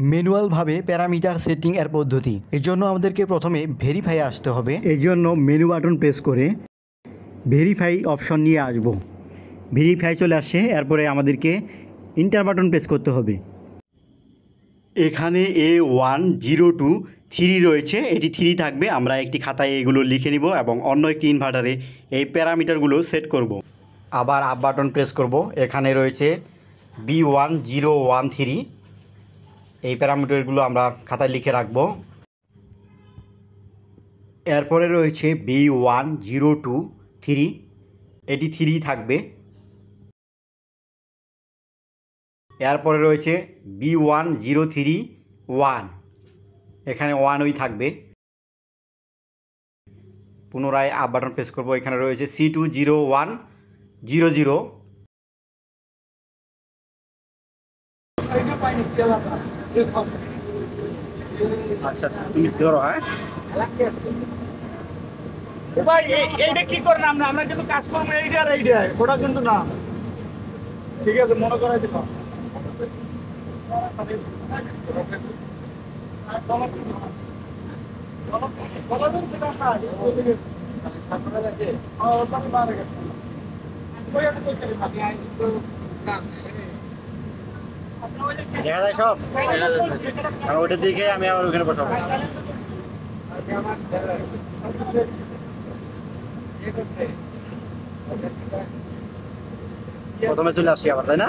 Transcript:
ম্যানুয়ালভাবে parameter setting এর পদ্ধতি। এর জন্য আমাদেরকে প্রথমে ভেরিফাই আসতে হবে। এই জন্য মেনু বাটন প্রেস করে ভেরিফাই অপশন নিয়ে আসব। ভেরিফাই চলে আসছে, এরপরে আমাদেরকে ইন্টার বাটন প্রেস করতে হবে। এখানে A1023 রয়েছে, এটি 3 থাকবে। আমরা একটি খাতায় এগুলো লিখে নিব এবং অন্য একটি ইনভার্টারে এই প্যারামিটারগুলো সেট করব। আবার আপ বাটন প্রেস করব। এখানে রয়েছে B1013, এই প্যারামিটারগুলো আমরা খাতায় লিখে রাখব। এরপরে রয়েছে B1023, এটি 3 থাকবে। এরপরে রয়েছে B1031, এখানে 1 থাকবে। পুনরায় আপ বাটন প্রেস করব। এখানে রয়েছে C20100। আচ্ছা, তুমি ধরো। হ্যাঁ, ভাই এইটা কি করেন আমরা? আমরা কিন্তু কাজ করবো এইটা আর এইটা, ওটা কিন্তু না। ঠিক আছে, মনে করাই দিলাম। দেখা যায় সব, আর ওইটার দিকে আমি আবার ওখানে বসাবো। প্রথমে চলে আসছি আবার, তাই না?